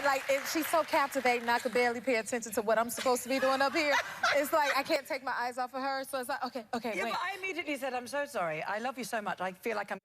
Like, she's so captivating, I could barely pay attention to what I'm supposed to be doing up here. It's like, I can't take my eyes off of her, so it's like, okay, Yeah, wait. but I immediately said, I'm so sorry. I love you so much. I feel like I'm...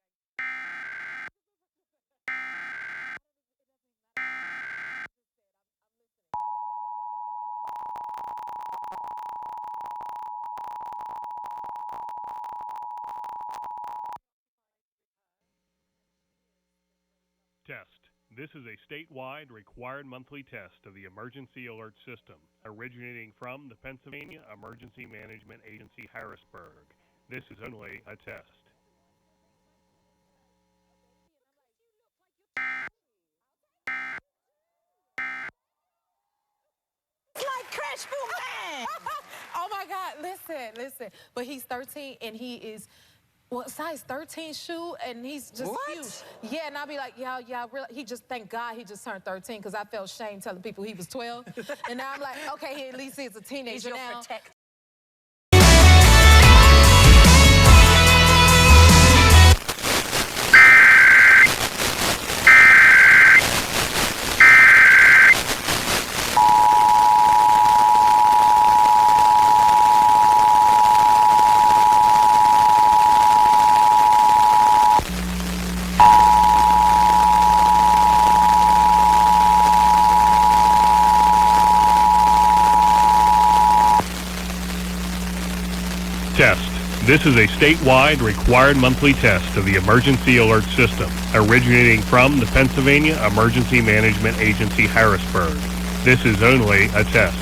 Test. This is a statewide required monthly test of the Emergency Alert System, originating from the Pennsylvania Emergency Management Agency, Harrisburg. This is only a test. It's like Crash Boom Bang! Oh my God, listen. But he's 13 and he is, well, size 13 shoe, and he's just huge. Yeah, and I'll be like, y'all, he just, thank God he just turned 13, because I felt shame telling people he was 12. And now I'm like, okay, he at least is a teenager He's your now. protector. Test. This is a statewide required monthly test of the Emergency Alert System, originating from the Pennsylvania Emergency Management Agency, Harrisburg. This is only a test.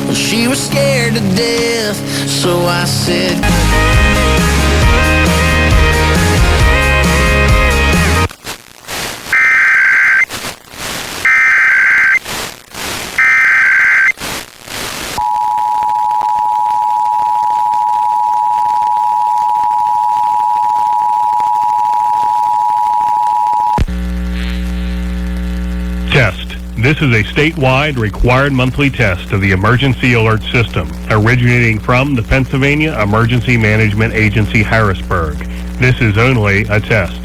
Well, she was scared to death, so I said... Test. This is a statewide required monthly test of the Emergency Alert System, originating from the Pennsylvania Emergency Management Agency, Harrisburg. This is only a test.